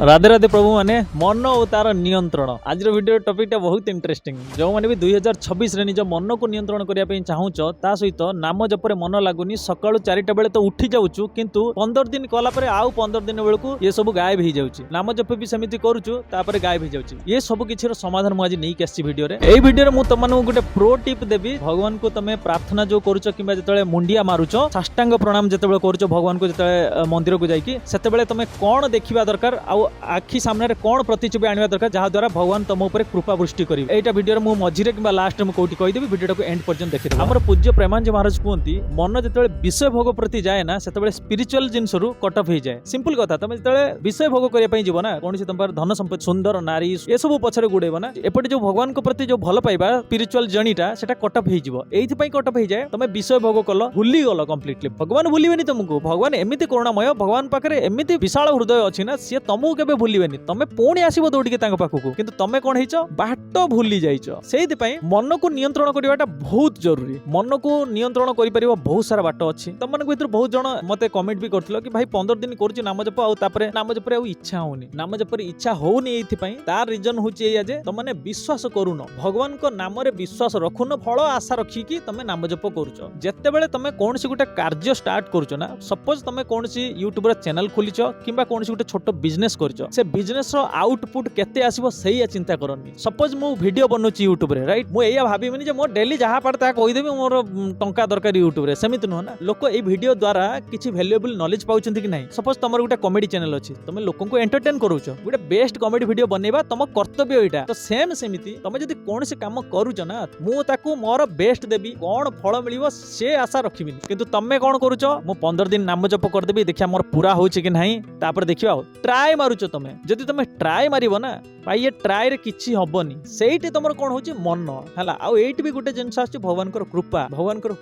राधे राधे प्रभु माने मन और तार नियंत्रण आज वीडियो टॉपिक बहुत इंटरेस्टिंग। जो मैंने भी 2026 रे निज मन को नियंत्रण करने चाहूच ता सहित नाम जपरे मन लगुनि सकाळु 4टा बेले तो उठी जाऊछु किंतु 15 दिन कला परे आउ 15 दिन बेलू ये सब गायब हो जाउछि। नाम जप भी सेमिति करूछु तापरे गायब हो जाउछि। ये सब किछि समाधान मु आज नै आछि वीडियो रे। एई वीडियो रे मु तमनु गोटे प्रो टिप देबी। भगवान को तमे प्रार्थना जो करूछ किबा जतले मुंडिया मारुछ साष्टांग प्रणाम जतले करूछ भगवान को जतले मंदिर को जाईकी सेतेबेले तमे कोन देखिबा दरकार आउ आखि सामने कौन प्रतिच्छवि आनिबा दरकार जहा द्वारा भगवान तुम ऊपर कृपा वृष्टि करिवे। एटा वीडियो रे मु मझिरे किबा लास्ट में कोठी कहि देबी वीडियो को एंड पर्यंत देखि देबो। हमर पूज्य प्रेमानंद महाराज कहती मन जतले विषय भोग प्रति जाए ना सेतेबेले स्पिरिचुअल जिंस रु कट ऑफ हो जाए। सिंपल कथा तमे जतले विषय भोग करिया पई जीवो ना कोनसी तमपर धन संपत्ति सुंदर नारी ए सब पछरे गुडेबो ना एपटे जो भगवान को प्रति जो भल पाइबा स्पिरिचुअल जर्नीटा सेटा कट ऑफ हो जीवो। एइथि पई कट ऑफ हो जाए तमे विषय भोग कलो भूली गलो कंप्लीटली। भगवान भूलिबेनी तुमको। भगवान एमिति करुणामय भगवान पाखरे एमिति विशाल हृदय अछि ना से तुमको केबे भूलिबेनी। तमे पुणी आसीबो दौड़िके तांको पाखकु किंतु तमे कोन हेइचो बाट भूली जाइचो। सेइथि पई मन को नियंत्रण करिवाटा बहुत जरूरी। मन को नियंत्रण करि परिबो बहुत सारा बाट अछि। तम मन भितर बहुत जण मते कमेंट भी करथिलो कि भाई 15 दिन करछि नाम जप आ तापरे नाम जपरे आ इच्छा होनी नाम जपरे इच्छा होनी। एइथि पई तार रीजन होछि एया जे तमने विश्वास करूनो भगवान को नाम रे विश्वास रखुनो फल आशा रखी कि तमे नाम जप करूचो। जेते बेले तमे कोनसी गुटे कार्य स्टार्ट करूचो ना सपोज तमे कोनसी यूट्यूब रे चैनल खोलिचो किबा कोनसी गुटे छोटो बिजनेस करचो से बिजनेस रो आउटपुट केते आसीबो सेही चिंता करनी। सपोज मु वीडियो बनउची यूट्यूब रे राइट मु एया भाबीमिनी जे मो डेली जहा पड़ता कहि देबी मोर टंका दरकार यूट्यूब रे सेमित न ना। लोक ए वीडियो द्वारा किछि वैल्यूएबल नॉलेज पाउचंती कि नाही। सपोज तमर गुटे कॉमेडी चैनल अछि तमे लोकन को एंटरटेन करूचो गुटे बेस्ट कॉमेडी वीडियो बनेबा तम कर्तव्य एटा तो सेम सेमिति तमे जदी कोनसे काम करूचो ना मु ताकू मोर बेस्ट देबी कोन फल मिलिबो से आशा रखिबिनी। किंतु तमे कोन करूचो मु 15 दिन नाम जप कर देबी देखिया मोर पूरा होछि कि नाही तापर देखिबा ट्राई मारुचो तमे। जदी तमे ट्राई मारिबो ना भाई ये ट्राई रे किछि हबनी सेइटे तमर कोन होछि मन हला। आ एइट भी गुटे जिंस आछि भगवान कर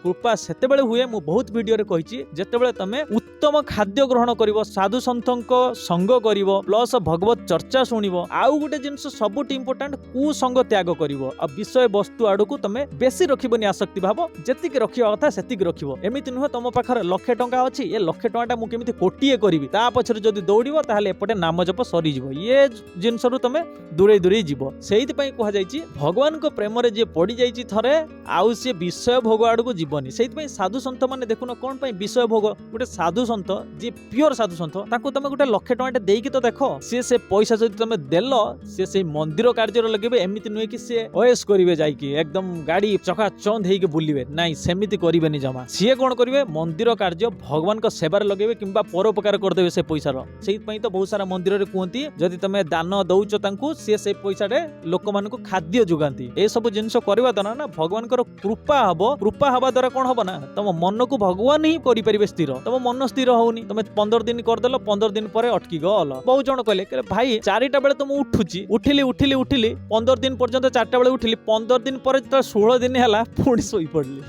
कृपा सेते बेले हुए मु बहुत वीडियो रे कहिछि जेते बेले तमे उत्तम खाद्य ग्रहण करिवो साधु संतंक संग करिवो प्लस भगवत चर्चा सुनिवो आउ गुटे जिंस सबुट इंपोर्टेंट कु संग त्याग करिवो आ विषय वस्तु आडू तमे बेसी रखिबोनी आसक्ति भाव जेतिक रखिबा कथा सेतिक रखिबो। एमिति नुह तम पाखर लाख टंका अछि ए लाख टंकाटा मु केमिति कोटिए करिवि ता पछरे जदी दौड़िबो ताहाले एपटे नाम जप सरी जिवो। ये जिंस रु तमे दूरे दूरे जीव। सेइथि पई कहा जायछि भगवान को प्रेम रे जे पड़ी जायछि थरे आउ से विषय भोग आडू को जीवनी। सेइथि पई साधु संत माने देखुनो कोन पई विषय भोग गुटे साधु संत जे प्योर साधु संत ताको तमे गुटे लाख टंका देइकी तो देखो से पैसा जदी तमे देलो से मंदिर कार्य रे लगेबे। एमिति नुहे कि से ओएस करिवे जाईकी एकदम गाड़ी चका चौंद हेइके बुलिवे नाही सेमिति करिवेनी जमा। सिए कोन करिवे मंदिर कार्य भगवान को सेवा रे लगेबे किबा परोपकार कर देबे से पैसा रो। सेइथि पई तो बहुत सारा मंदिर रे कहंती जदी तमे दान दउचो तांकू से पैसा रे लोक मान को खाद्य जुगांती। ए सब जिंस करबा दना ना भगवान कर कृपा हबो। कृपा हबा द्वारा कोन हबो ना तम मन को भगवान ही करि परिबे स्थिर। तम मन स्थिर होउनी तमे 15 दिन कर देलो 15 दिन परे अटकी गल। बहुत जण कहले भाई 4टा बेले तुम उठुची उठिली 15 दिन पर्यंत 4टा बेले उठिली 15 दिन परे 16 दिन हैला पुणी सोई पड़ली।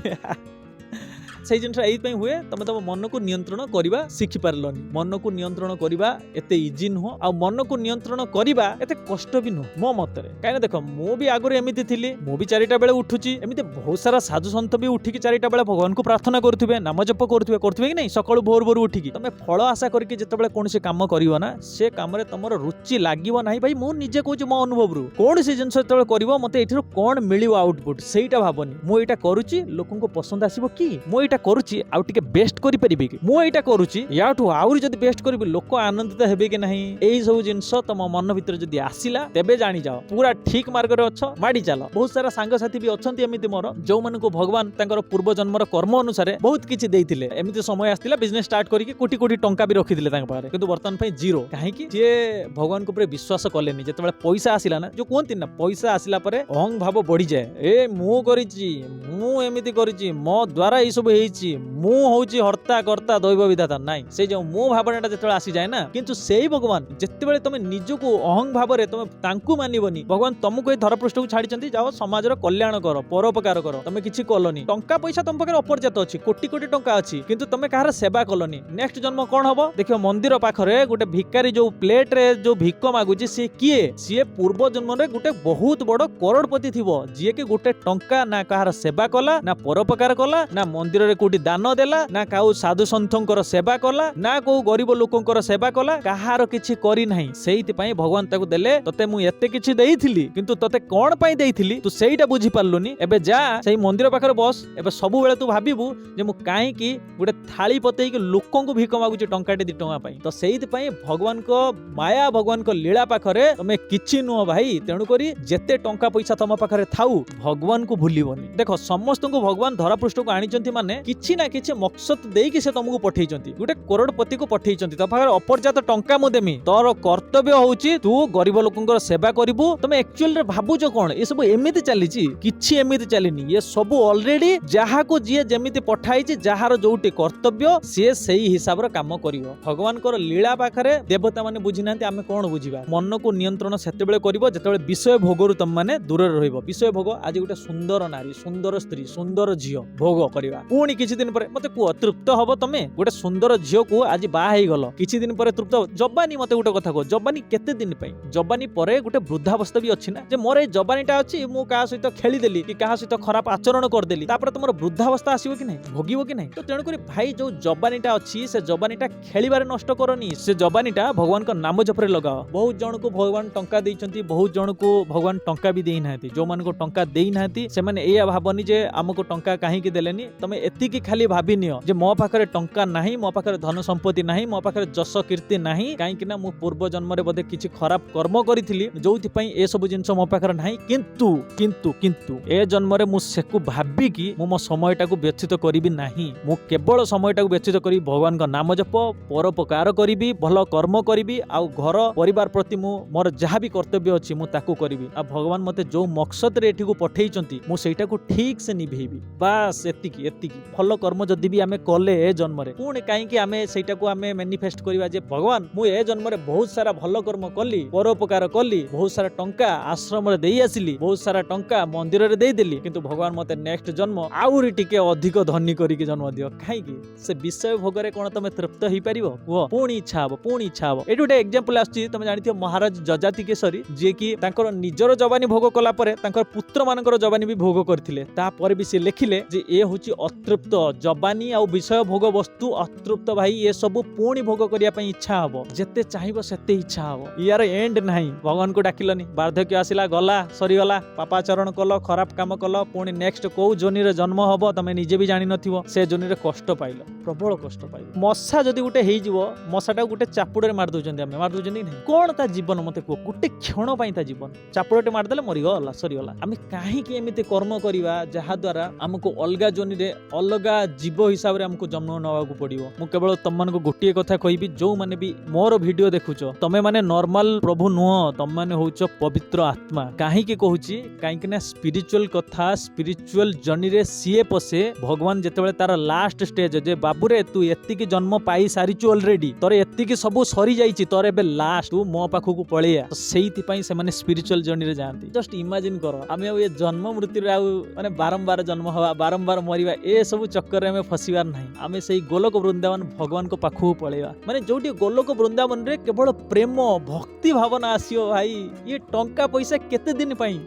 से जिनस एइपई हुए तमे तम मन को नियंत्रण करिबा सिखि पारलनी। मन को नियंत्रण करिबा एते इजी नुह आ मन को नियंत्रण करिबा एते कष्ट भी नुह मो मतरे। काहे देखो मु भी आगुर एमिति थिली मु भी 4टा बेले उठुची एमिति बहुत सारा साधु संत भी उठिकी 4टा बेले भगवान को प्रार्थना करथुबे नाम जप करथुबे कि नहीं सकाळु भोर भोर उठिकी तमे फल आशा करके जते बेले कोनसे काम करिवो ना से काम रे तमरो रुचि लागिवो नाही। भाई मु निजे कहूची मो अनुभव रु कोनसे जिंस जते करिवो मते एठिरो कोन मिलिवो आउटपुट सेइटा भाबनी। मु एटा करूची लोकन को पसंद आसीबो कि मु एटा करूची आउ टिके बेस्ट करि परिबे कि मु एटा करूची याठू आउरी जदी बेस्ट करबी लोक आनंदित हेबे कि नाही। एई सब जिंस तम मन भितर जदी आसीला तेबे जानि जाओ पूरा ठीक मार्ग रे अछ माडी चालो। बहुत सारा संग साथी भी अछंती एमिति मोर जो मन को भगवान तांकर पूर्व जन्मर कर्म अनुसार बहुत किछि देइथिले। एमिति समय आस्तिला बिजनेस स्टार्ट करिके कोटी कोटी टंका भी रखिदिले तांक पारे किंतु वर्तमान पई जीरो। काहे कि जे भगवान को ऊपर विश्वास कलेनी जते बेले पैसा आसिला ना जो कोनती ना पैसा आसिला परे अहं भाव बढ़ी जाए। ए मु करिछि मु एमिति करिछि मो द्वारा ई सब हेइछि मु होउची हर्ता कर्ता दैव विधाता नाही। से जो मो भावनाटा जेतले आसी जाए ना किंतु सेही भगवान जेते बेले तमे निजको अहं भाव रे तमे तांकू मानिबनी भगवान तुमको ए धरपृष्ठ को छाडी चंती जाओ समाज रो कल्याण करो परोपकार करो। तमे किछि कलनी टंका पैसा तुम पाखरे अपर्याप्त अछि कोटी कोटी टंका अछि किंतु तमे काहर सेवा कलनी। नेक्स्ट जन्म कोन हबो देखियो मंदिर पाखरे गुटे भिकारी जो प्लेट रे जो भिक मागुची से किए सी पूर्व जन्म रे गुटे बहुत बड़ करोड़पति थिबो जिए के गुटे टंका ना काहर सेवा कला ना परोपकार कला ना मंदिर ମନ୍ଦିରରେ କୋଉଠି ଦାନ ଦେଲା ନା କାଉ ସାଧୁ ସନ୍ଥଙ୍କର ସେବା କଲା ନା କୋଉ ଗରିବ ଲୋକଙ୍କର ସେବା କଲା, କାହାର କିଛି କରି ନାହିଁ। ସେଇଥିପାଇଁ ଭଗବାନ ତାକୁ ଦେଲେ, ତତେ ମୁଁ ଏତେ କିଛି ଦେଇଥିଲି କିନ୍ତୁ ତତେ କଣ ପାଇଁ ଦେଇଥିଲି ତୁ ସେଇଟା ବୁଝି ପାରିଲୁନି। ଏବେ ଯା ସେଇ ମନ୍ଦିର ପାଖରେ ବସ, ଏବେ ସବୁବେଳେ ତୁ ଭାବିବୁ ଯେ ମୁଁ କାହିଁକି ଗୋଟେ ଥାଳି ପତେଇକି ଲୋକଙ୍କୁ ଭିକ ମାଗୁଛି ଟଙ୍କାଟେ 2 ଟଙ୍କା ପାଇଁ। ତ ସେଇଥିପାଇଁ ଭଗବାନଙ୍କ ମାୟା ଭଗବାନଙ୍କ ଲୀଳା ପାଖରେ ତମେ କିଛି ନୁହ ଭାଇ। ତେଣୁକରି ଯେତେ ଟଙ୍କା ପଇସା ତମ ପାଖରେ ଥାଉ ଭଗବାନଙ୍କୁ ଭୁଲିବନି। ଦେଖ ସମସ୍ତଙ୍କୁ ଭଗବାନ ଧରାପୃଷ୍ଠକୁ ଆଣିଛନ୍ତି ମାନେ କିଛି ନା କିଛି ମକସଦ ଦେଇକି ସେ ତମକୁ ପଠେଇଛନ୍ତି। ଗୋଟେ କରୋଡପତିକୁ ପଠେଇଛନ୍ତି, ତୋ ପାଖରେ ଅପର୍ଯ୍ୟାପ୍ତ ଟଙ୍କା ମୁଁ ଦେମି, ତୋର କର୍ତ୍ତବ୍ୟ ହଉଛି ତୁ ଗରିବ ଲୋକଙ୍କର ସେବା କରିବୁ। ତମେ ଆକ୍ଚୁଆଲି ଭାବୁଛ କଣ ଏସବୁ ଏମିତି ଚାଲିଛି? କିଛି ଏମିତି ଚାଲିନି। ଏ ସବୁ ଅଲରେଡି ଯାହାକୁ ଯିଏ ଯେମିତି ପଠାଇଛି, ଯାହାର ଯୋଉଠି କର୍ତ୍ତବ୍ୟ ସିଏ ସେଇ ହିସାବରେ କାମ କରିବ। ଭଗବାନଙ୍କର ଲୀଳା ପାଖରେ ଦେବତା ମାନେ ବୁଝି ନାହାନ୍ତି, ଆମେ କଣ ବୁଝିବା? ମନକୁ ନିୟନ୍ତ୍ରଣ ସେତେବେଳେ କରିବ ଯେତେବେଳେ ବିଷୟ ଭୋଗରୁ ତମ ମାନେ ଦୂରରେ ରହିବ। ବିଷୟ ଭୋଗ, ଆଜି ଗୋଟେ ସୁନ୍ଦର ନାରୀ, ସୁନ୍ଦର ସ୍ତ୍ରୀ, ସୁନ୍ଦର ଝିଅ ଭୋଗ କରିବା, ପୁଣି କିଛି ଦିନ ପରେ ମତେ କୁହ ତୃପ୍ତ ହବ? ତମେ ଗୋଟେ ସୁନ୍ଦର ଝିଅକୁ ଆଜି ବାହା ହେଇଗଲ, କିଛି ଦିନ ପରେ ତୃପ୍ତ ହବ? ଯବାନୀ, ମତେ ଗୋଟେ କଥା କୁହ, ଯବାନୀ କେତେ ଦିନ ପାଇଁ? ଯବାନୀ ପରେ ଗୋଟେ ବୃଦ୍ଧାବସ୍ଥା ବି ଅଛି ନା, ଯେ ମୋର ଏଇ ଯବାନୀଟା ଅଛି, ମୁଁ କାହା ସହିତ ଖେଳିଦେଲି କି କାହା ସହିତ ଖରାପ ଆଚରଣ କରିଦେଲି, ତାପରେ ତମର ବୃଦ୍ଧାବସ୍ଥା ଆସିବ କି ନାହିଁ, ଭୋଗିବ କି ନାହିଁ? ତ ତେଣୁକରି ଭାଇ ଯୋଉ ଯବାନୀଟା ଅଛି ସେ ଯବାନୀଟା ଖେଳିବାରେ ନଷ୍ଟ କରନି, ସେ ଯବାନୀଟା ଭଗବାନଙ୍କ ନାମ ଜପରେ ଲଗାଅ। ବହୁତ ଜଣକୁ ଭଗବାନ ଟଙ୍କା ଦେଇଛନ୍ତି, ବହୁତ ଜଣକୁ ଭଗବାନ ଟଙ୍କା ବି ଦେଇନାହାନ୍ତି। ଯୋଉମାନଙ୍କୁ ଟଙ୍କା ଦେଇନାହାନ୍ତି ସେମାନେ ଏଇଆ ଭାବନି ଯେ ଆମକୁ ଟଙ୍କା କାହିଁକି ଦେଲେନି। ତମେ ଏତିକି ଖାଲି ଭାବିନିଅ ଯେ ମୋ ପାଖରେ ଟଙ୍କା ନାହିଁ, ମୋ ପାଖରେ ଧନ ସମ୍ପତ୍ତି ନାହିଁ, ମୋ ପାଖରେ ଯଶ କୀର୍ତ୍ତି ନାହିଁ, କାହିଁକି ନା ମୁଁ ପୂର୍ବ ଜନ୍ମରେ ବୋଧେ କିଛି ଖରାପ କର୍ମ କରିଥିଲି ଯୋଉଥିପାଇଁ ଏ ସବୁ ଜିନିଷ ମୋ ପାଖରେ ନାହିଁ। କିନ୍ତୁ କିନ୍ତୁ କିନ୍ତୁ ଏ ଜନ୍ମରେ ମୁଁ ସେକୁ ଭାବିକି ମୁଁ ମୋ ସମୟଟାକୁ ବ୍ୟତୀତ କରିବି ନାହିଁ। ମୁଁ କେବଳ ସମୟଟାକୁ ବ୍ୟତୀତ କରିବି ଭଗବାନଙ୍କ ନାମ ଜପ, ପରୋପକାର କରିବି, ଭଲ କର୍ମ କରିବି, ଆଉ ଘର ପରିବାର ପ୍ରତି ମୁଁ ମୋର ଯାହା ବି କର୍ତ୍ତବ୍ୟ ଅଛି ମୁଁ ତାକୁ କରିବି। ଆଉ ଭଗବାନ ମତେ ଯୋଉ ମକସଦରେ ଏଠିକୁ ପଠେଇଛନ୍ତି ମୁଁ ସେଇଟାକୁ ଠିକ ସେ ନିଭେଇବି। ବାସ୍ ଏତିକି ଏତିକି। ଭଲ କର୍ମ ଯଦି ବି ଆମେ କଲେ ଏ ଜନ୍ମରେ, ପୁଣି କାହିଁକି ଆମେ ସେଇଟାକୁ ଆମେ ମ୍ୟାନିଫେଷ୍ଟ କରିବା ଯେ ଭଗବାନ ମୁଁ ଏ ଜନ୍ମରେ ବହୁତ ସାରା ଭଲ କର୍ମ କଲି, ପରୋପକାର କଲି, ବହୁତ ସାରା ଟଙ୍କା ଆଶ୍ରମରେ ଦେଇ ଆସିଲି, ବହୁତ ସାରା ଟଙ୍କା ମନ୍ଦିରରେ ଦେଇଦେଲି, କିନ୍ତୁ ଭଗବାନ ମତେ ନେକ୍ସଟ ଜନ୍ମ ଆହୁରି ଟିକେ ଅଧିକ ଧନୀ କରିକି ଜନ୍ମ ଦିଅ। କାହିଁକି? ସେ ବିଷୟ ଭୋଗରେ କଣ ତମେ ତୃପ୍ତ ହେଇପାରିବ? କୁହ। ପୁଣି ଇଚ୍ଛା ହବ, ପୁଣି ଇଚ୍ଛା ହବ। ଏଠି ଗୋଟେ ଏକ୍ସାମ୍ପଲ ଆସୁଛି, ତମେ ଜାଣିଥିବ ମହାରାଜ ଯଜାତି କେଶରୀ, ଯିଏ କି ତାଙ୍କର ନିଜର ଯବାନୀ ଭୋଗ କଲା ପରେ ତାଙ୍କର ପୁତ୍ର ମାନଙ୍କର ଯବାନୀ ବି ଭୋଗ କରିଥିଲେ। ତାପରେ ବି ସେ ଲେଖିଲେ ଯେ ଏ ହଉଛି ଅତୃପ୍ତ ଯବାନୀ ଆଉ ବିଷୟ ଭୋଗ ବସ୍ତୁ ଅତୃପ୍ତ। ଭାଇ ଏ ସବୁ ପୁଣି ଭୋଗ କରିବା ପାଇଁ ଇଚ୍ଛା ହବ, ଯେତେ ଚାହିଁବ ସେତେ ଇଚ୍ଛା ହବ। ୟାର ଏଣ୍ଡ ନାହିଁ। ଭଗବାନଙ୍କୁ ଡାକିଲନି, ବାର୍ଦ୍ଧକ୍ୟ ଆସିଲା, ଗଲା, ସରିଗଲା, ପାପାଚରଣ କଲ, ଖରାପ କାମ କଲ, ପୁଣି ନେକ୍ସଟ କୋଉ ଯୋନିରେ ଜନ୍ମ ହବ ତମେ ନିଜେ ବି ଜାଣିନଥିବ। ସେ ଯୋନିରେ କଷ୍ଟ ପାଇଲ, ପ୍ରବଳ କଷ୍ଟ ପାଇଲ। ମଶା ଯଦି ଗୋଟେ ହେଇଯିବ, ମଶାଟାକୁ ଗୋଟେ ଚାପୁଡରେ ମାରି ଦଉଛନ୍ତି, ଆମେ ମାରି ଦଉଛନ୍ତି ନାହିଁ। କଣ ତା ଜୀବନ ମତେ କୁହ? ଗୋଟେ କ୍ଷଣ ପାଇଁ ତା ଜୀବନ, ଚାପୁଡଟେ ମାରିଦେଲେ ମରିଗଲା, ସରିଗଲା। ଆମେ କାହିଁକି ଏମିତି କର୍ମ କରିବା ଯାହା ଦ୍ୱାରା ଆମକୁ ଅଲଗା ଯୋନିରେ ଅଲଗା ଜୀବ ହିସାବରେ ଆମକୁ ଜନ୍ମ ନେବାକୁ ପଡିବ? ମୁଁ କେବଳ ତମମାନଙ୍କୁ ଗୋଟିଏ କଥା କହିବି, ଯୋଉମାନେ ବି ମୋର ଭିଡିଓ ଦେଖୁଛ, ତମେ ମାନେ ନର୍ମାଲ ପ୍ରଭୁ ନୁହଁ, ତମେ ମାନେ ହଉଛ ପବିତ୍ର ଆତ୍ମା। କାହିଁକି କହୁଛି? କାହିଁକି ନା ସ୍ପିରିଚୁଆଲ କଥା, ସ୍ପିରିଚୁଆଲ ଜର୍ଣ୍ଣିରେ ସିଏ ପଶେ ଭଗବାନ ଯେତେବେଳେ ତାର ଲାଷ୍ଟ ଷ୍ଟେଜ, ଯେ ବାବୁରେ ତୁ ଏତିକି ଜନ୍ମ ପାଇ ସାରିଛୁ ଅଲରେଡି, ତୋର ଏତିକି ସବୁ ସରି ଯାଇଛି, ତୋର ଏବେ ଲାଷ୍ଟ, ତୁ ମୋ ପାଖକୁ ପଳେଇଆ। ସେଇଥିପାଇଁ ସେମାନେ ସ୍ପିରିଚୁଆଲ ଜର୍ଣ୍ଣିରେ ଯାଆନ୍ତି। ଜଷ୍ଟ ଇମାଜିନ କର, ଆମେ ଆଉ ଏ ଜନ୍ମ ମୃତ୍ୟୁରେ ଆଉ ମାନେ ବାରମ୍ବାର ଜନ୍ମ ହବା, ବାରମ୍ବାର ମରିବା, ଏ ସବୁ ଚକ୍କରରେ ଆମେ ଫସିବାର ନାହିଁ। ଆମେ ସେଇ ଗୋଲକ ବୃନ୍ଦାବନ ଭଗବାନଙ୍କ ପାଖକୁ ପଳେଇବା। ମାନେ ଯୋଉଠି ଗୋଲକ ବୃନ୍ଦାବନରେ କେବଳ ପ୍ରେମ ଭକ୍ତି ଭାବନା ଆସିବ। ଭାଇ ଇଏ ଟଙ୍କା ପଇସା କେତେ ଦିନ ପାଇଁ?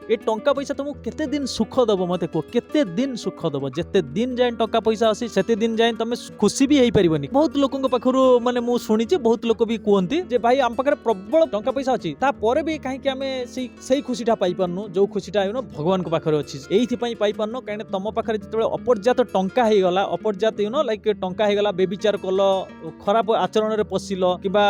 ଏ ଟଙ୍କା ପଇସା ତମକୁ କେତେ ଦିନ ସୁଖ ଦବ? ମତେ କୁହ, କେତେ ଦିନ ସୁଖ ଦବ? ଯେତେ ଦିନ ଯାଏ ଟଙ୍କା ପଇସା ଅଛି ସେତେ ଦିନ ଯାଏ ତମେ ଖୁସି ବି ହେଇପାରିବନି। ବହୁତ ଲୋକଙ୍କ ପାଖରୁ ମାନେ ମୁଁ ଶୁଣିଛି, ବହୁତ ଲୋକ ବି କୁହନ୍ତି ଯେ ଭାଇ ଆମ ପାଖରେ ପ୍ରବଳ ଟଙ୍କା ପଇସା ଅଛି, ତାପରେ ବି କାହିଁକି ଆମେ ସେଇ ଖୁସିଟା ପାଇପାରୁନୁ ଯୋଉ ଖୁସିଟା ଭଗବାନଙ୍କ ପାଖରେ ଅଛି। ଏଇଥିପାଇଁ ପାଇପାରୁନ କାହିଁକି ତମ ପାଖରେ ଯେତେବେଳେ ଅପର୍ଯ୍ୟାପ୍ତ ଟଙ୍କା ହେଇଗଲା, ଅପର୍ଯ୍ୟାପ୍ତ ଲାଇକ ଟଙ୍କା ହେଇଗଲା, ବେବିଚାର କଲ, ଖରାପ ଆଚରଣରେ ପଶିଲ, କିମ୍ବା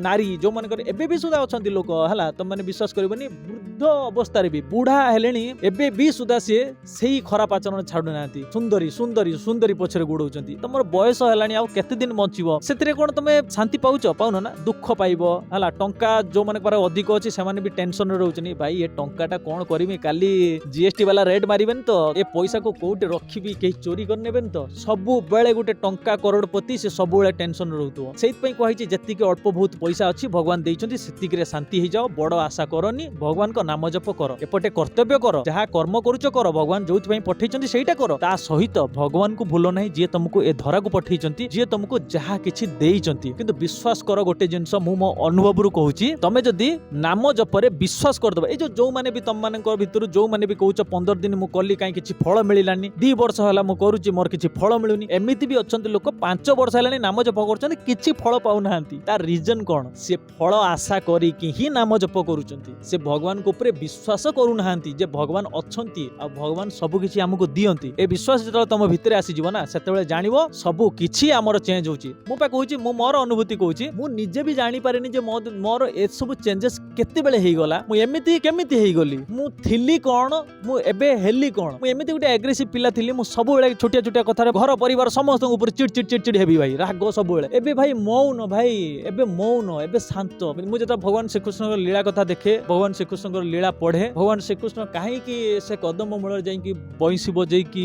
ନାରୀ ଯୋଉମାନଙ୍କର ଏବେ ବି ସୁଦ୍ଧା ଅଛନ୍ତି ଲୋକ ହେଲା, ତମେ ମାନେ ବିଶ୍ୱାସ କରିବନି, ବୃଦ୍ଧ ଅବସ୍ଥାରେ ବି, ବୁଢା ହେଲେଣି, ଏବେ ବି ସୁଦ୍ଧା ସିଏ ସେଇ ଖରାପ ଆଚରଣ ଛାଡୁନାହାନ୍ତି। ସୁନ୍ଦରୀ ସୁନ୍ଦରୀ ସୁନ୍ଦରୀ ପଛରେ ଗୋଡଉଛନ୍ତି। ତମର ବୟସ ହେଲାଣି, ଆଉ କେତେ ଦିନ ବଞ୍ଚିବ? ସେଥିରେ କଣ ତମେ ଶାନ୍ତି ପାଉଛ? ପାଉନ ନା, ଦୁଃଖ ପାଇବ ହେଲା। ଟଙ୍କା ଯୋଉମାନଙ୍କ ପାଖରେ ଅଧିକ ଅଛି ସେମାନେ ବି ଟେନସନରେ ରହୁଛନ୍ତି, ଭାଇ ଏ ଟଙ୍କାଟା କଣ କରିବି, କାଲି ଜିଏସଟି ବାଲା ରେଟ୍ ମାରିବେନି ତ, ଏ ପଇସାକୁ କୋଉଠି ରଖିବି, କେହି ଚୋରି କରିନେବେନି ତ। ସବୁବେଳେ ଗୋଟେ ଟଙ୍କା କରୋଡପତି, ସେ ସବୁବେଳେ ଟେନସନ ରହୁଥିବ। ସେଇଥିପାଇଁ କୁହାଯାଇଛି ଯେତିକି ଅଳ୍ପ ବହୁତ ପଇସା ଅଛି ଭଗବାନ ଦେଇଛନ୍ତି ସେତିକିରେ ଶାନ୍ତି ହେଇଯାଅ, ବଡ ଆଶା କରନି, ଭଗବାନଙ୍କ ନାମ ଜପ କର। ଏପଟେ କର୍ତ୍ତବ୍ୟ କର, ଯାହା କର୍ମ କରୁଛ କର, ଭଗବାନ ଯୋଉଥିପାଇଁ ପଠେଇଛନ୍ତି ସେଇଟା କର। ତା ସହିତ ଭଗବାନଙ୍କୁ ଭୁଲ ନାହିଁ, ଯିଏ ତମକୁ ଏ ଧରାକୁ ପଠେଇଛନ୍ତି, ଯିଏ ତମକୁ ଯାହା କିଛି ଦେଇଛନ୍ତି। କିନ୍ତୁ ବିଶ୍ୱାସ କର ଗୋଟେ ଜିନିଷ, ମୁଁ ମୋ ଅନୁଭବରୁ କହୁଛି, ତମେ ଯଦି ନାମ ଜପରେ ବିଶ୍ୱାସ କରିଦବ, ଏଇ ଯୋଉମାନେ ବି ତମମାନଙ୍କ ଭିତରୁ ଯୋଉମାନେ ବି କହୁଛ 15 ଦିନ ମୁଁ କଲି କାହିଁ କିଛି ଫଳ ମିଳିଲାନି, 2 ବର୍ଷ ହେଲା ମୁଁ କରୁଛି ମୋର କିଛି ଫଳ ମିଳୁନି, ଏମିତି ବି ଅଛନ୍ତି ଲୋକ 5 ବର୍ଷ ହେଲାଣି ନାମ ଜପ କରୁଛନ୍ତି କିଛି ଫଳ ପାଉନାହାନ୍ତି। ତାର ରିଜନ କଣ? ସେ ଫଳ ଆଶା କରିକି ହିଁ ନାମ ଜପ କରୁଛନ୍ତି। ସେ ଭଗବାନଙ୍କ ଉପରେ ବିଶ୍ୱାସ କରୁନାହାନ୍ତି ଯେ ଭଗବାନ ଅଛନ୍ତି ଆଉ ଭଗବାନ ସବୁ କିଛି ଆମକୁ ଦିଅନ୍ତି। ଏ ବିଶ୍ୱାସ ଯେତେବେଳେ ତମ ଭିତରେ ଆସିଯିବ ନା, ସେତେବେଳେ ଜାଣିବ ସବୁ କିଛି ଆମର ଚେଞ୍ଜ ହଉଛି। ମୁଁ ପା କହୁଛି, ମୁଁ ମୋର ଅନୁଭୂତି କହୁଛି, ମୁଁ ନିଜେ ବି ଜାଣିପାରିନି ଯେ ମୋର ଏସବୁ ଚେଞ୍ଜେସ୍ କେତେବେଳେ ହେଇଗଲା, ମୁଁ ଏମିତି କେମିତି ହେଇଗଲି, ମୁଁ ଥିଲି କଣ, ମୁଁ ଏବେ ହେଲି କଣ। ମୁଁ ଏମିତି ଗୋଟେ ଆଗ୍ରେସିଭ ପିଲା ଥିଲି, ମୁଁ ସବୁବେଳେ ଛୋଟିଆ ଛୋଟିଆ କଥାରେ ଘର ପରିବାର ସମସ୍ତଙ୍କ ଉପରେ ଚିଡ ହେବି ଭାଇ, ରାଗ ସବୁବେଳେ। ଏବେ ଭାଇ ମୌନ, ଭାଇ ଏବେ ମୌନ, ଏବେ ଶାନ୍ତ। ମୁଁ ଯେତେବେଳେ ଭଗବାନ ଶ୍ରୀକୃଷ୍ଣଙ୍କ ଲୀଳା କଥା ଦେଖେ, ଭଗବାନ ଶ୍ରୀକୃଷ୍ଣଙ୍କ ଲୀଳା ପଢେ, ଭଗବାନ ଶ୍ରୀକୃଷ୍ଣ କାହିଁକି ସେ କଦମ ମୂଳରେ ଯାଇକି ବଇଁଶୀ ବଜେଇକି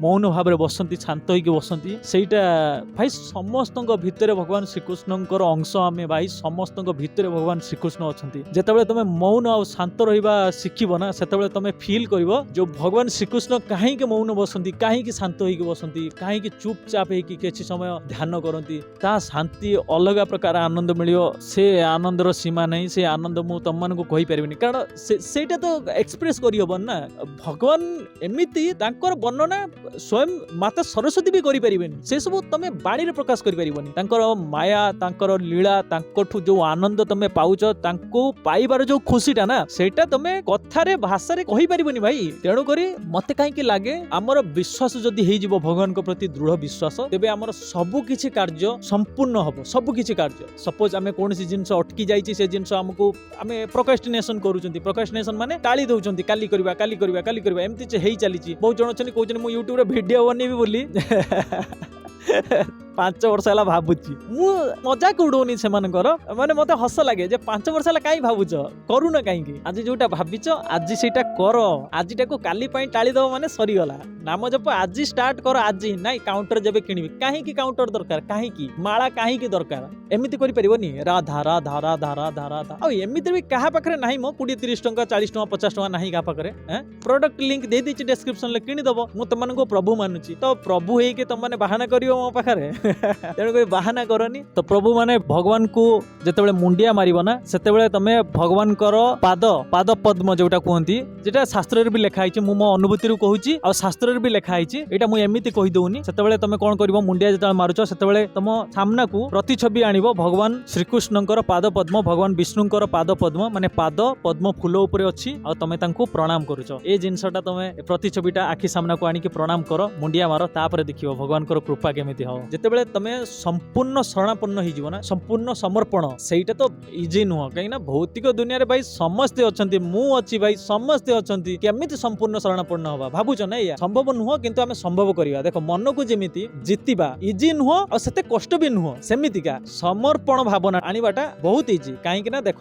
ମୌନ ଭାବରେ ବସନ୍ତି, ଶାନ୍ତ ହେଇକି ବସନ୍ତି, ସେଇଟା ଭାଇ ସମସ୍ତଙ୍କ ଭିତରେ ଭଗବାନ ଶ୍ରୀକୃଷ୍ଣଙ୍କର ଅଂଶ ଆମେ ଭାଇ, ସମସ୍ତଙ୍କ ଭିତରେ ଭଗବାନ ଶ୍ରୀକୃଷ୍ଣ ଅଛନ୍ତି। ଯେତେବେଳେ ତମେ ମୌନ ଆଉ ଶାନ୍ତ ରହିବା ଶିଖିବ ନା, ସେତେବେଳେ ତମେ ଫିଲ୍ କରିବ ଯୋଉ ଭଗବାନ ଶ୍ରୀକୃଷ୍ଣ କାହିଁକି ମୌନ ବସନ୍ତି, କାହିଁକି ଶାନ୍ତ ହେଇକି ବସନ୍ତି, କାହିଁକି ଚୁପଚାପ ହେଇକି କିଛି ସମୟ ଧ୍ୟାନ କରନ୍ତି। ତା ଶାନ୍ତି ଅଲଗା ପ୍ରକାର ଆନନ୍ଦ ମିଳିବ। ସେ ଆନନ୍ଦର ସୀମା ନାହିଁ, ସେ ଆନନ୍ଦ ମୁଁ ତମମାନଙ୍କୁ କହିପାରିବିନି, କାରଣ ସେଇଟା ତ ଏକ୍ସପ୍ରେସ କରିହବନି ନା। ଭଗବାନ ଏମିତି, ତାଙ୍କର ବର୍ଣ୍ଣନା ସ୍ୱୟଂ ମାତା ସରସ୍ୱତୀ ବି କରିପାରିବେନି। ସେ ସବୁ ତମେ ବାଣୀରେ ପ୍ରକାଶ କରିପାରିବନି। ତାଙ୍କର ମାୟା, ତାଙ୍କର ଲୀଳା, ତାଙ୍କଠୁ ଯୋଉ ଆନନ୍ଦ ତମେ ପାଉଛ, ତାଙ୍କୁ ପାଇବାର ଯୋଉ ଖୁସିଟା ନା, ସେଇଟା ତମେ କଥାରେ ଭାଷାରେ କହିପାରିବନି ଭାଇ। ତେଣୁକରି ମତେ କାହିଁକି ଲାଗେ, ଆମର ବିଶ୍ୱାସ ଯଦି ହେଇଯିବ ଭଗବାନଙ୍କ ପ୍ରତି ଦୃଢ ବିଶ୍ୱାସ, ତେବେ ଆମର ସବୁ କିଛି କାର୍ଯ୍ୟ ସମ୍ପୂର୍ଣ୍ଣ ହବ। ସବୁ କିଛି କାର୍ଯ୍ୟ, ସପୋଜ ଆମେ କୌଣସି ଜିନିଷ ଅଟକି ଯାଇଛି, ସେ ଜିନିଷ ଆମକୁ ଆମେ ପ୍ରୋକ୍ରାଷ୍ଟିନେସନ କରୁଛନ୍ତି, ପ୍ରୋକ୍ରାଷ୍ଟିନେସନ ମାନେ ଟାଳି ଦଉଛନ୍ତି, କାଲି କରିବା କାଲି କରିବା କାଲି କରିବା, ଏମିତି ହେଇ ଚାଲିଛି। ବହୁତ ଜଣ ଅଛନ୍ତି କହୁଛନ୍ତି ମୁଁ ୟୁଟ୍ୟୁବରେ ଭିଡିଓ ବନେଇବି ବୋଲି 5 ବର୍ଷ ହେଲା ଭାବୁଛି। ମୁଁ ମଜାକ ଉଡଉନି ସେମାନଙ୍କର, ମାନେ ମତେ ହସ ଲାଗେ ଯେ 5 ବର୍ଷ ହେଲା କାହିଁ ଭାବୁଛ, କରୁନ କାହିଁକି? ଆଜି ଯୋଉଟା ଭାବିଛ ଆଜି ସେଇଟା କର। ଆଜିଟାକୁ କାଲି ପାଇଁ ଟାଳିଦବ ମାନେ ସରିଗଲା। ନାମ ଜପ ଆଜି ଷ୍ଟାର୍ଟ କର, ଆଜି ନାଇଁ କାଉଣ୍ଟର ଯେବେ କିଣିବି। କାହିଁକି କାଉଣ୍ଟର ଦରକାର, କାହିଁକି ମାଳା କାହିଁକି ଦରକାର? ଏମିତି କରିପାରିବନି, ରାଧା ରାଧା ରାଧା ରାଧା ରାଧା। ଆଉ ଏମିତି ବି କାହା ପାଖରେ ନାହିଁ ମୋ 20-30 ଟଙ୍କା 40 ଟଙ୍କା 50 ଟଙ୍କା ନାହିଁ କାହା ପାଖରେ। ପ୍ରଡକ୍ଟ ଲିଙ୍କ ଦେଇଦେଇଛି ଡେସ୍କ୍ରିପସନରେ, କିଣିଦବ। ମୁଁ ତମମାନଙ୍କୁ ପ୍ରଭୁ ମାନୁଛି, ତ ପ୍ରଭୁ ହେଇକି ତମମାନେ ବାହାନା କରିବ ମୋ ପାଖରେ ତେଣୁକରି ବାହାନା କରନି। ତ ପ୍ରଭୁ ମାନେ ଭଗବାନଙ୍କୁ ଯେତେବେଳେ ମୁଣ୍ଡିଆ ମାରିବ ନା, ସେତେବେଳେ ତମେ ଭଗବାନଙ୍କର ପାଦ ପଦ୍ମ ଯୋଉଟା କୁହନ୍ତି, ଯେଟା ଶାସ୍ତ୍ରରେ ବି ଲେଖା ହେଇଛି, ମୁଁ ମୋ ଅନୁଭୂତିରୁ କହୁଛି ଆଉ ଶାସ୍ତ୍ରରେ ବି ଲେଖା ହେଇଛି, ଏଇଟା ମୁଁ ଏମିତି କହିଦଉନି। ସେତେବେଳେ ତମେ କଣ କରିବ, ମୁଣ୍ଡିଆ ଯେତେବେଳେ ମାରୁଛ, ସେତେବେଳେ ତମ ସାମ୍ନାକୁ ପ୍ରତିଛବି ଆଣିବ ଭଗବାନ ଶ୍ରୀକୃଷ୍ଣଙ୍କର ପାଦ ପଦ୍ମ, ଭଗବାନ ବିଷ୍ଣୁଙ୍କର ପାଦ ପଦ୍ମ, ମାନେ ପାଦ ପଦ୍ମ ଫୁଲ ଉପରେ ଅଛି, ଆଉ ତମେ ତାଙ୍କୁ ପ୍ରଣାମ କରୁଛ। ଏ ଜିନିଷଟା ତମେ ପ୍ରତିଛବିଟା ଆଖି ସାମ୍ନାକୁ ଆଣିକି ପ୍ରଣାମ କର, ମୁଣ୍ଡିଆ ମାର, ତାପରେ ଦେଖିବ ଭଗବାନଙ୍କର କୃପା କେମିତି ହବ। ଯେତେବେଳେ ତମେ ସମ୍ପୂର୍ଣ୍ଣ ଶରଣାପନ୍ନ ହେଇଯିବ ନା, ସମ୍ପୂର୍ଣ୍ଣ ସମର୍ପଣ, ସେଇଟା ତ ଇଜି ନୁହଁ। କାହିଁକି ନା ଭୌତିକ ଦୁନିଆରେ ଭାଇ ସମସ୍ତେ ଅଛନ୍ତି, ମୁଁ ଅଛି ଭାଇ, ସମସ୍ତେ ଅଛନ୍ତି। କେମିତି ସମ୍ପୂର୍ଣ୍ଣ ଶରଣାପନ୍ନ ହବା ଭାବୁଛ ନା? ଏଇଆ ସମ୍ଭବ ନୁହଁ, କିନ୍ତୁ ଆମେ ସମ୍ଭବ କରିବା। ଦେଖ, ମନକୁ ଯେମିତି ଜିତିବା ଇଜି ନୁହଁ ଆଉ ସେତେ କଷ୍ଟ ବି ନୁହଁ, ସେମିତିକା ସମର୍ପଣ ଭାବନା ଆଣିବାଟା ବହୁତ ଇଜି। କାହିଁକି ନା ଦେଖ,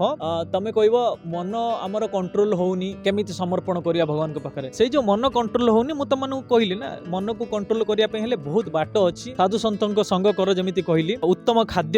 ତମେ କହିବ ମନ ଆମର କଣ୍ଟ୍ରୋଲ ହଉନି, କେମିତି ସମର୍ପଣ କରିବା ଭଗବାନଙ୍କ ପାଖରେ? ସେଇ ଯୋଉ ମନ କଣ୍ଟ୍ରୋଲ ହଉନି, ମୁଁ ତମମାନଙ୍କୁ କହିଲି ନା, ମନକୁ କଣ୍ଟ୍ରୋଲ କରିବା ପାଇଁ ହେଲେ ବହୁତ ବାଟ ଅଛି। ସାଧୁ ସନ୍ତଙ୍କ ସଙ୍ଗ କର, ଯେମିତି କହିଲି, ଉତ୍ତମ ଖାଦ୍ୟ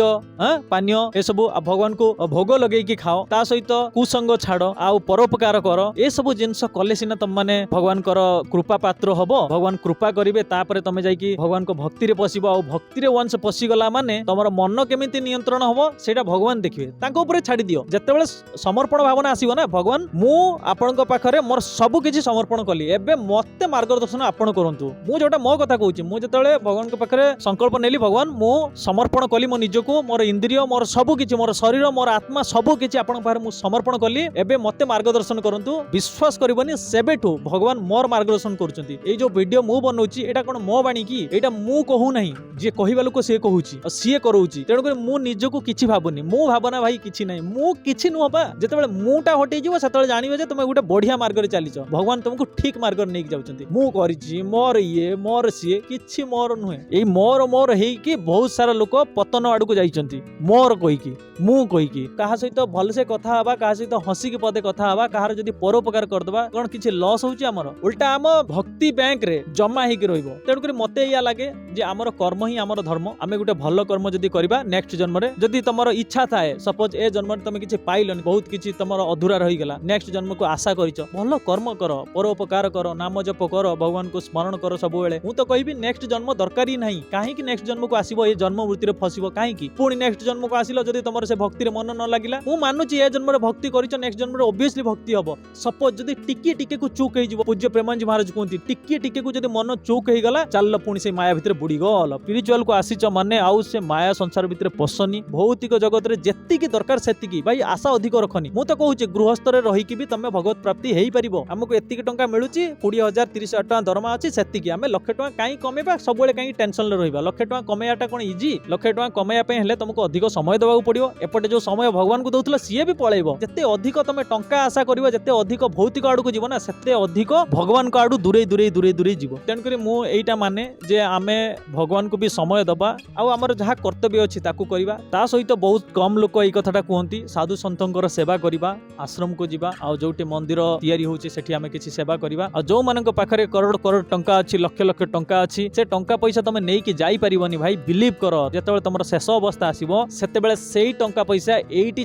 ପାନୀୟ ଏସବୁ ଭଗବାନଙ୍କୁ ଭୋଗ ଲଗେଇକି ଖାଅ, ତା ସହିତ କୁସଙ୍ଗ ଛାଡ, ଆଉ ପରୋପକାର କର। ଏସବୁ ଜିନିଷ କଲେ ସିନା ତମମାନେ ଭଗବାନଙ୍କର କୃପା ପାତ୍ର ହବ, ଭଗବାନ କୃପା କରିବେ, ତାପରେ ତମେ ଯାଇକି ଭଗବାନଙ୍କ ଭକ୍ତିରେ ପଶିବ। ଆଉ ଭକ୍ତିରେ ୱାନ୍ସ ପଶିଗଲା ମାନେ ତମର ମନ କେମିତି ନିୟନ୍ତ୍ରଣ ହବ ସେଇଟା ଭଗବାନ ଦେଖିବେ, ତାଙ୍କ ଉପରେ ଛାଡି ଦିଅ। ଯେତେବେଳେ ସମର୍ପଣ ଭାବନା ଆସିବ ନା, ଭଗବାନ ମୁଁ ଆପଣଙ୍କ ପାଖରେ ମୋର ସବୁ କିଛି ସମର୍ପଣ କଲି, ଏବେ ମତେ ମାର୍ଗଦର୍ଶନ ଆପଣ କରନ୍ତୁ। ମୁଁ ଯୋଉଟା ମୋ କଥା କହୁଛି, ମୁଁ ଯେତେବେଳେ ଭଗବାନଙ୍କ ପାଖରେ ସଂକଳ୍ପ ନେଲି, ଭଗବାନ ମୁଁ ସମର୍ପଣ କଲି ମୋ ନିଜକୁ, ମୋର ଇନ୍ଦ୍ରିୟ, ମୋର ସବୁ କିଛି, ମୋର ଶରୀର, ମୋର ଆତ୍ମା, ସବୁ କିଛି ଆପଣଙ୍କ ପାଖରେ ମୁଁ ସମର୍ପଣ କଲି, ଏବେ ମତେ ମାର୍ଗଦର୍ଶନ କରନ୍ତୁ। ବିଶ୍ୱାସ କରିବନି, ସେବେଠୁ ଭଗବାନ ମୋର ମାର୍ଗଦର୍ଶନ କରୁଛନ୍ତି। ଏଇ ଯୋଉ ଭିଡିଓ ମୁଁ ବନଉଛି, ଏଇଟା କଣ ମୋ ବାଣୀ କି? ଏଇଟା ମୁଁ କହୁ ନାହିଁ, ଯିଏ କହିବା ଲୋକ ସିଏ କହୁଛି ଆଉ ସିଏ କରଉଛି। ତେଣୁକରି ମୁଁ ନିଜକୁ କିଛି ଭାବୁନି, ମୁଁ ଭାବନା ଭାଇ କିଛି ନାହିଁ, ମୁଁ କିଛି ନୁହଁ ବା। ଯେତେବେଳେ ମୁଁଟା ହଟେଇଯିବ, ସେତେବେଳେ ଜାଣିବ ଯେ ତମେ ଗୋଟେ ବଢିଆ ମାର୍ଗରେ ଚାଲିଛ, ଭଗବାନ ତମକୁ ଠିକ ମାର୍ଗରେ ନେଇକି ଯାଉଛନ୍ତି। ମୁଁ କରିଛି, ମୋର ଇଏ, ମୋର ସିଏ, କିଛି ମୋର ନୁହେଁ। ଏଇ ମୋର ହେଇକି ବହୁତ ସାରା ଲୋକ ପତନ ଆଡକୁ ଯାଇଛନ୍ତି ମୋର କହିକି ମୁଁ କହିକି କାହା ସହିତ ଭଲସେ କଥା ହବା କାହା ସହିତ ହସିକି ପଦେ କଥା ହବା କାହାର ଯଦି ପରୋପକାର କରିଦବା କଣ କିଛି ଲସ୍ ହଉଛି ଆମର ଉल्टा ଆମ ଭକ୍ତି ବ୍ୟାଙ୍କ ରେ ଜମା ହେଇକି ରହିବ ତେଣୁକରି ମତେ ଏଇଆ ଲାଗେ ଯେ ଆମର କର୍ମ ହିଁ ଆମର ଧର୍ମ ଆମେ ଗୋଟେ ଭଲ କର୍ମ ଯଦି କରିବା ନେକ୍ସଟ ଜନ୍ମରେ ଯଦି ତମର ଇଚ୍ଛା ଥାଏ ସପୋଜ ଏ ଜନ୍ମରେ ତମେ କିଛି ପାଇଲନି ବହୁତ କିଛି ତମର ଅଧୁରା ରହିଗଲା ନେକ୍ସଟ ଜନ୍ମକୁ ଆଶା କରିଛ ଭଲ କର୍ମ କର ପରୋପକାର କର ନାମ ଜପ କର ଭଗବାନଙ୍କୁ ସ୍ମରଣ କର ସବୁବେଳେ ମୁଁ ତ କହିବି ନେକ୍ସଟ ଜନ୍ମ ଦରକାର ହିଁ ନାହିଁ କାହିଁକି ନେକ୍ସଟ ଜନ୍ମକୁ ଆସିବ ଏ ଜନ୍ମ ବୃତ୍ତିରେ ଫସିବ କାହିଁକି ପୁଣି ନେକ୍ସଟ ଜନ୍ମକୁ ଆସିଲ ଯଦି ତମର ସେ ଭକ୍ତିରେ ମନ ନ ଲାଗିଲା ମୁଁ ମାନୁଛି ଏ ଜନ୍ମରେ ଭକ୍ତି କରିଛ ନେକ୍ସଟ ଜନ୍ମରେ obviously ଭକ୍ତି ହବ ସପୋଜ ଯଦି ଟିକିଏ ଟିକିଏ କୁ ଚୁକ୍ ହେଇଯିବ ପୂଜ୍ୟ ପ୍ରେମାନନ୍ଦଜୀ ମହାରାଜ କୁହନ୍ତି ଟିକିଏ ଟିକିଏ କୁ ଯଦି ମନ ଚୁକ୍ ହେଇଗଲା ଚାଲ ପୁଣି ସେ ମାୟା ଭିତରେ ବୁଡି ଗଲ ସ୍ପିରିଚୁଆଲ କୁ ଆସିଛ ମାନେ ଆଉ ସେ ମାୟା ସଂସାର ଭିତରେ ପଶନି ଭୌତିକ ଜଗତରେ ଯେତିକି ଦରକାର ସେତିକି ଭାଇ ଆଶା ଅଧିକ ରଖନି ମୁଁ ତ କହୁଛି ଗୃହସ୍ଥରେ ରହିକି ବି ତମେ ଭଗବତ ପ୍ରାପ୍ତି ହେଇପାରିବ ଆମକୁ ଏତିକି ଟଙ୍କା ମିଳୁଛି 20,000 30,000 ଟଙ୍କା ଦରମା ଅଛି ସେତିକି ଆମେ ଲକ୍ଷେ ଟଙ୍କା କାଇଁ କମେଇବା ସବୁବେଳେ କାଇଁ ଟେନସନରେ ରହିବା ଲକ୍ଷେ ଟଙ୍କା କମେଇବାଟା କଣ ଇଜି ଲକ୍ଷେ ଟଙ୍କା କମେଇବା ପାଇଁ ହେଲେ ତମକୁ ଅଧିକ ସମୟ ଦେବାକୁ ପଡିବ ଏପଟେ ଯୋଉ ସମୟ ଭଗବାନଙ୍କୁ ଦଉଥିଲ ସିଏ ବି ପଳେଇବ ଯେତେ ଅଧିକ ତମେ ଟଙ୍କା ଆଶା କରିବ ଯେତେ ଅଧିକ ଭୌତିକ ଆଡକୁ ଯିବ ନା ସେତେ ଅଧିକ ଭଗବାନଙ୍କ ଆଡୁ ଦୂରେଇ ଯିବ ତେଣୁକରି ମୁଁ ଏଇଟା ମାନେ ଯେ ଆମେ ଭଗବାନଙ୍କୁ ବି ସମୟ ଦବା ଆଉ ଆମର ଯାହା କର୍ତ୍ତବ୍ୟ ଅଛି ତାକୁ କରିବା ତା ସହିତ ବହୁତ କମ ଲୋକ ଏଇ କଥାଟା କୁହନ୍ତି ସାଧୁ ସନ୍ଥଙ୍କର ସେବା କରିବା ଆଶ୍ରମକୁ ଯିବା ଆଉ ଯୋଉଠି ମନ୍ଦିର ତିଆରି ହଉଛି ସେଠି ଆମେ କିଛି ସେବା କରିବା ଆଉ ଯୋଉମାନଙ୍କ ପାଖରେ କରୋଡ଼ କରୋଡ଼ ଟଙ୍କା ଅଛି ଲକ୍ଷ ଲକ୍ଷ ଟଙ୍କା ଅଛି ସେ ଟଙ୍କା ପଇସା ତମେ ନେଇକି ଯାଇପାରିବନି ଭାଇ ବିଲିଭ କର ଯେତେବେଳେ ତମର ଶେଷ ଅବସ୍ଥା ଆସିବ ସେତେବେଳେ ସେଇ ଟଙ୍କା ପଇସା ଏଇଠି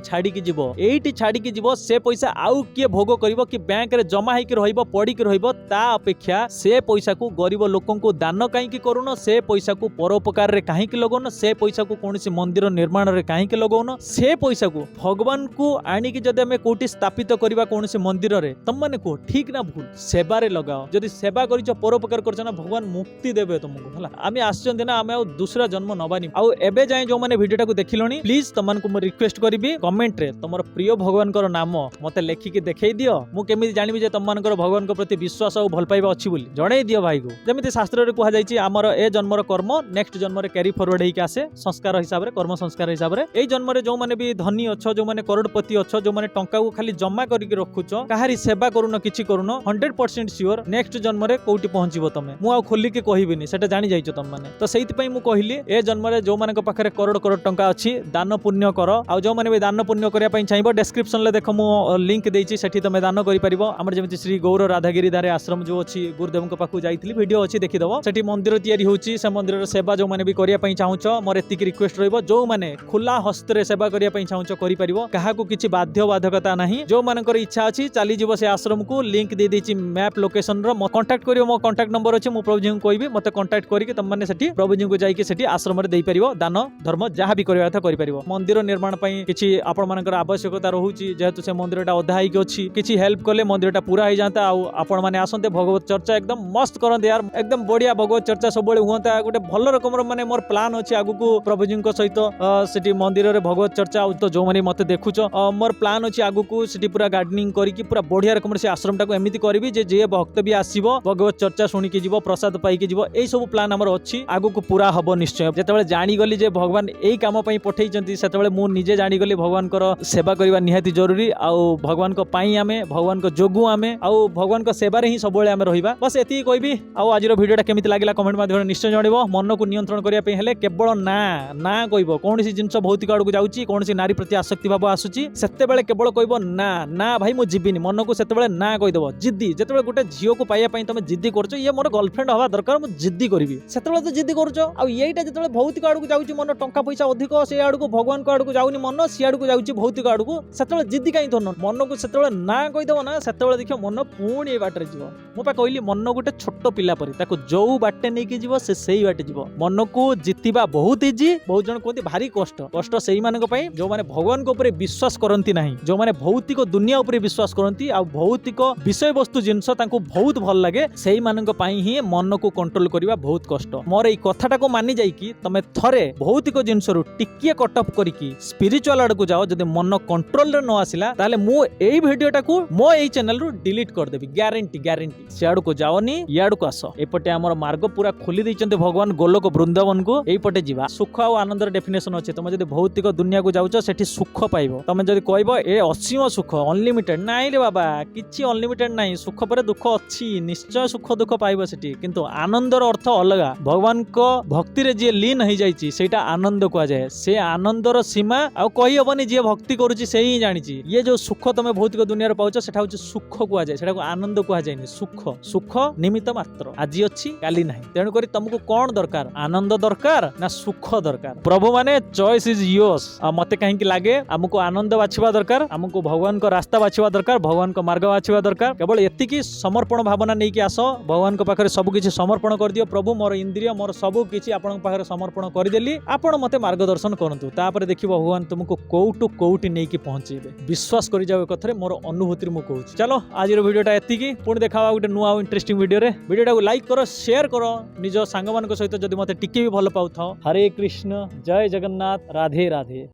ଛାଡିକି ଯିବ ସେ ପଇସା ଆଉ କିଏ ଭୋଗ କରିବ କି ବ୍ୟାଙ୍କରେ ଜମା ହେଇକି ରହିବ ପଡିକି ରହିବ ତା ଅପେକ୍ଷା ସେ ପଇସାକୁ ଗରିବ ଲୋକଙ୍କୁ ଦାନ କାହିଁକି କରୁନ ସେ ପଇସାକୁ ପରୋପକାରରେ କାହିଁକି ଲଗଉନ ସେ ପଇସାକୁ କୌଣସି ମନ୍ଦିର ନିର୍ମାଣରେ କାହିଁକି ଲଗଉନ ସେ ପଇସାକୁ ଭଗବାନଙ୍କୁ ଆଣିକି ଯଦି ଆମେ କୋଉଠି ସ୍ଥାପିତ କରିବା କୌଣସି ମନ୍ଦିରରେ ତମମାନେ କୁହ ଠିକ ନା ଭୁଲ ସେବାରେ ଲଗାଅ ଯଦି ସେବା କରିଛ ପରୋପକାର କରିଛ ନା ଭଗବାନ ମୁକ୍ତି ଦେବେ ତମକୁ ହେଲା ଆମେ ଆସିଛନ୍ତି ନା ଆମେ ଆଉ ଦୁସରା ଜନ୍ମ ନବାନି ଆଉ ଏବେ ଯାଏ ଯୋଉମାନେ ଭିଡିଓଟାକୁ ଦେଖିଲଣି ପ୍ଲିଜ ତମମାନଙ୍କୁ ମୁଁ ରିକ୍ୱେଷ୍ଟ କରିବି କମେଣ୍ଟରେ ତମର ପ୍ରିୟ ଭଗବାନଙ୍କର ନାମ ମତେ ଲେଖିକି ଦେଖେଇ ଦିଅ ମୁଁ କେମିତି ଜାଣିବି ଯେ ତମମାନଙ୍କର ଭଗବାନଙ୍କ ପ୍ରତି ବିଶ୍ୱାସ ଆଉ ଭଲ ପାଇବା ଅଛି ବୋଲି ଜଣେଇ ଦିଅ ଭାଇକୁ ଯେମିତି ଶାସ୍ତ୍ରରେ କୁହାଯାଇଛି ଆମର ଏ ଜନ୍ମର କର୍ମ ନେକ୍ସଟ ଜନ୍ମରେ କ୍ୟାରି ଫରୱାର୍ଡ ହେଇକି ଆସେ ସଂସ୍କାର ହିସାବରେ କର୍ମ ସଂସ୍କାର ହିସାବରେ ଏଇ ଜନ୍ମରେ ଯୋଉମାନେ ବି ଧନୀ ଅଛ ଯୋଉମାନେ କରୋଡ଼ପତି ଅଛ ଯୋଉମାନେ ଟଙ୍କାକୁ ଖାଲି ଜମା କରିକି ରଖୁଛ କାହାରି ସେବା କରୁନ କିଛି କରୁନ 100% ସିଓର ନେକ୍ସଟ ଜନ୍ମରେ କୋଉଠି ପହଞ୍ଚିବ ତମେ ମୁଁ ଆଉ ଖୋଲିକି କହିବିନି ସେଟା ଜାଣି ଯାଇଛ ତମମାନେ ତ ସେଇଥିପାଇଁ ମୁଁ କହିଲି ଏ ଜନ୍ମରେ ଯୋଉମାନଙ୍କ ପାଖରେ କରୋଡ଼ କରୋଡ଼ ଟଙ୍କା ଅଛି ଦାନ ପୁଣ୍ୟ କର ଆଉ ଯୋଉମାନେ ବି ଦାନ ପୁଣ୍ୟ କରିବା ପାଇଁ ଚାହିଁବ ଡେସ୍କ୍ରିପସନରେ ଦେଖ ମୁଁ ଲିଙ୍କ ଦେଇଛି ସେଠି ତମେ ଦାନ କରିପାରିବ ଆମର ଯେମିତି ଶ୍ରୀ ଗୌର ରାଧାଗିରିଧାରେ ଆଶ୍ରମ ଯୋଉ ଅଛି ଗୁରୁଦେବଙ୍କ ପାଖକୁ ଯାଇଥିଲି ଭିଡିଓ ଅଛି ଦେଖିଦବ ସେଠି ମନ୍ଦିର ତିଆରି ହଉଛି ସେ ମନ୍ଦିରର ସେବା ଯୋଉମାନେ ବି କରିବା ପାଇଁ ଚାହୁଁଛ ମୋର ଏତିକି ରିକ୍ୱେଷ୍ଟ ରହିବ ଯୋଉମାନେ ଖୋଲା ହସ୍ତରେ ସେବା କରିବା ପାଇଁ ଚାହୁଁଛ କରିପାରିବ କାହାକୁ କିଛି ବାଧ୍ୟବାଧକତା ନାହିଁ ଯୋଉମାନଙ୍କର ଇଚ୍ଛା ଅଛି ଚାଲିଯିବ ସେ ଆଶ୍ରମକୁ ଲିଙ୍କ ଦେଇ ଦେଇଛି ମ୍ୟାପ୍ ଲୋକେସନର କଣ୍ଟାକ୍ଟ କରିବ ମୋ କଣ୍ଟାକ୍ଟ ନମ୍ବର ଅଛି ମୁଁ ପ୍ରଭୁଜୀଙ୍କୁ କହିବି ମତେ କଣ୍ଟାକ୍ଟ କରିକି ତମମାନେ ସେଠି ପ୍ରଭୁଜୀଙ୍କୁ ଯାଇକି ସେଠି ଆଶ୍ରମରେ ଦେଇପାରିବ ଦାନ ଧର୍ମ ଯାହା ବି କରିବା କଥା କରିପାରିବ ମନ୍ଦିର ନିର୍ମାଣ ପାଇଁ କିଛି ଆପଣମାନଙ୍କର ଆବଶ୍ୟକତା ରହୁଛି ଯେହେତୁ ସେ ମନ୍ଦିରଟା ଅଧା ହେଇକି ଅଛି କିଛି ହେଲ୍ପ କଲେ ମନ୍ଦିରଟା ପୁରା ହେଇଯାନ୍ତା ଆଉ ଆପଣମାନେ ଆସନ୍ତେ ଭଗବତ ଚର୍ଚ୍ଚା ଏକଦମ ମସ୍ତ କରନ୍ତେ ୟାର ଏକଦମ ବଢିଆ ଭଗବତ ଚର୍ଚ୍ଚା ସବୁବେଳେ ହୁଅନ୍ତା ଗୋଟେ ଭଲ ରକମର ମାନେ ମୋର ପ୍ଲାନ୍ ଅଛି ଆଗକୁ ପ୍ରଭୁଜୀଙ୍କ ସହିତ ସେଠି ମନ୍ଦିରରେ ଭଗବତ ଚର୍ଚ୍ଚା ଆଉ ତ ଯୋଉମାନେ ମତେ ଦେଖୁଛ ମୋର ପ୍ଲାନ୍ ଅଛି ଆଗକୁ ସେଠି ପୁରା ଗାର୍ଡେନିଂ କରିକି ପୁରା ବଢିଆ ରକମର ସେ ଆଶ୍ରମଟାକୁ ଏମିତି କରିବି ଯେ ଯିଏ ଭକ୍ତ ବି ଆସିବ ଭଗବତ ଚର୍ଚ୍ଚା ଶୁଣିକି ଯିବ ପ୍ରସାଦ ପାଇକି ଯିବ ଏଇ ସବୁ ପ୍ଲାନ୍ ଆମର ଅଛି ଆଗକୁ ପୁରା ହବ ନିଶ୍ଚୟ ଯେତେବେଳେ ଜାଣିଗଲି ଯେ ଭଗବାନ ଏଇ କାମ ପାଇଁ ପଠେଇଛନ୍ତି ସେତେବେଳେ ମୁଁ ନିଜେ ଜାଣିଗଲି ଭଗବାନଙ୍କର ସେବା କରିବା ନିହାତି ଜରୁରୀ ଆଉ ଭଗବାନଙ୍କ ପାଇଁ ଆମେ ଭଗବାନଙ୍କ ଯୋଗୁଁ ଆମେ ଆଉ ଭଗବାନଙ୍କ ସେବାରେ ହିଁ ସବୁବେଳେ ଆମେ ରହିବା ବସ୍ ଏତିକି କହିବି ଆଉ ଆଜିର ଭିଡିଓଟା କେମିତି ଲାଗିଲା କମେଣ୍ଟ ମାଧ୍ୟମରେ ନିଶ୍ଚୟ ଜଣାଇବ ମନକୁ ନିୟନ୍ତ୍ରଣ କରିବା ପାଇଁ ହେଲେ କେବଳ ନା କହିବ କୌଣସି ଜିନିଷ ଭୌତିକ ଆଡକୁ ଯାଉଛି କୌଣସି ନାରୀ ପ୍ରତି ଆସକ୍ତି ଭାବ ଆସୁଛି ସେତେବେଳେ କେବଳ କହିବ ନା ଭାଇ ମୁଁ ଯିବିନି ମନକୁ ସେତେବେଳେ ନା କହିଦବ ଜିଦ୍ଦି ଯେତେବେଳେ ଗୋଟେ ଝିଅକୁ ପାଇବା ପାଇଁ ତମେ ଜିଦ୍ଦି କରୁଛ ଇଏ ମୋର ଗର୍ଲଫ୍ରେଣ୍ଡ ହବା ଦରକାର ମୁଁ ଜିଦ୍ଦି କରିବି ସେତେବେଳେ ତ ଜିଦ୍ଦି କରୁଛ ଆଉ ଏଇଟା ଯେତେବେଳେ ଭୌତିକ ଆଡକୁ ଯାଉଛି ମନ ଟଙ୍କା ପଇସା ଅଧିକ ସେ ଆଡକୁ ଭଗବାନଙ୍କ ଆଡକୁ ଯାଉନି ମନ ସିଆଡକୁ ଯାଉଛି ଭୌତିକ ଆଡକୁ ସେତେବେଳେ ଜିଦ୍ଦି କାହିଁ ଧରୁନ ମନକୁ ସେତେବେଳେ ନା କହିଦବ ନା ସେତେବେଳେ ଦେଖିବ ମନ ପୁଣି ଏ ବାଟରେ ଯିବ ମୁଁ ପା କହିଲି ମନ ଗୋଟେ ଛୋଟ ପିଲା ପରି ତାକୁ ଯୋଉ ବାଟେ ନେଇକି ଯିବ ସେ ସେଇ ବାଟେ ଯିବ ମନକୁ ଜିତିବା ବହୁତ ଇଜି ବହୁତ ଜଣ କୁହନ୍ତି ଭାରି କଷ୍ଟ ସେଇମାନଙ୍କ ପାଇଁ ଯୋଉମାନେ ଭଗବାନଙ୍କ ଉପରେ ବିଶ୍ୱାସ କରନ୍ତି ନାହିଁ ଯୋଉମାନେ ଭୌତିକ ଦୁନିଆ ଉପରେ ବିଶ୍ୱାସ କରନ୍ତି ଆଉ ଭୌତିକ ବିଷୟବସ୍ତୁ ଜିନିଷ ତାଙ୍କୁ ବହୁତ ଭଲ ଲାଗେ ସେଇମାନଙ୍କ ପାଇଁ ହିଁ ମନକୁ କଣ୍ଟ୍ରୋଲ କରିବା ବହୁତ କଷ୍ଟ ମୋର ଏଇ କଥାଟାକୁ ମାନି ଯାଇକି ତମେ ଥରେ ଭୌତିକ ଜିନିଷରୁ ଟିକିଏ କଟ୍ ଅଫ୍ କରିକି ସ୍ପିରିଚୁଆଲ ଆଡକୁ ଯାଅ ଯଦି ମନ କଣ୍ଟ୍ରୋଲରେ ନ ଆସିଲା ତାହେଲେ ମୁଁ ଏଇ ଭିଡିଓଟାକୁ ମୋ ଏଇ ଚ୍ୟାନେଲରୁ ଡିଲିଟ୍ କରିଦେବି ଗ୍ୟାରେଣ୍ଟି ସିଆଡକୁ ଯାଅନି ଇଆଡକୁ ଆସ ଏପଟେ ଆମର ମାର୍ଗ ପୁରା ଖୋଲି ଦେଇଛନ୍ତି ଭଗବାନ ଗୋଲୋକ ବୃନ୍ଦାବନକୁ ଏଇପଟେ ଯିବା ସୁଖ ଆଉ ଆନନ୍ଦର ଡେଫିନେସନ ଅଛି ତମେ ଯଦି ଭୌତିକ ଦୁନିଆକୁ ଯାଉଛ ସେଠି ସୁଖ ପାଇବ ତମେ ଯଦି କହିବ ଏ ଅସୀମ ସୁଖ ଅନଲିମିଟେଡ ନାଇଁ ରେ ବାବା କିଛି ଅନଲିମିଟେଡ ନାହିଁ ସୁଖ ପରେ ଦୁଃଖ ଅଛି ନିଶ୍ଚୟ ସୁଖ ଦୁଃଖ ପାଇବ ସେଠି କିନ୍ତୁ ଆନନ୍ଦର ଅର୍ଥ ଅଲଗା ଭଗବାନଙ୍କ भक्ति रे जे लीन हो जाइछि सेटा आनंद कुआ जाए। से आनंदर सीमा आ कहि हबनी जे भक्ति करूछि से ही जानिछि। ये जो सुख तमे भौतिक दुनिया रे पाउछ सेटा होछि सुख कुआ जाए, सेटा को आनंद कुआ जायनि। सुख सुख निमित्त मात्र, आज अछि काली नाही। तेणु करी तुमको कोन दरकार, आनंद दरकार ना सुख दरकार? प्रभु माने चॉइस इज योर्स। आ मते कहीं कि लागे हमको आनंद बाछिबा दरकार, हमको भगवान को रास्ता बाछिबा दरकार, भगवान को मार्ग बाछिबा दरकार। केवल एतिकी समर्पण भावना नहीं कि आस भगवान को पाखरे सब किछि समर्पण कर दियो। प्रभु मोर इंद्रिय मोर सब किछि आपन पाखरे समर्पण कर देली, आपण मते मार्गदर्शन करंतु। तापर देखिबो भगवान तुमको कोउटु कोउटी नहीं कि पहुंचेबे। विश्वास करि जाओ कथरे, मोर अनुभूति मु कहूछि। चलो आज रो वीडियोटा एतिकी, पुणी देखावा गोटे नुआ इंटरेस्टिंग वीडियो रे। वीडियोटा को लाइक करो, शेयर करो निज सांग मान सहित जदि मते टिके भी भल पाउथाओ। हरे कृष्ण, जय जगन्नाथ, राधे राधे।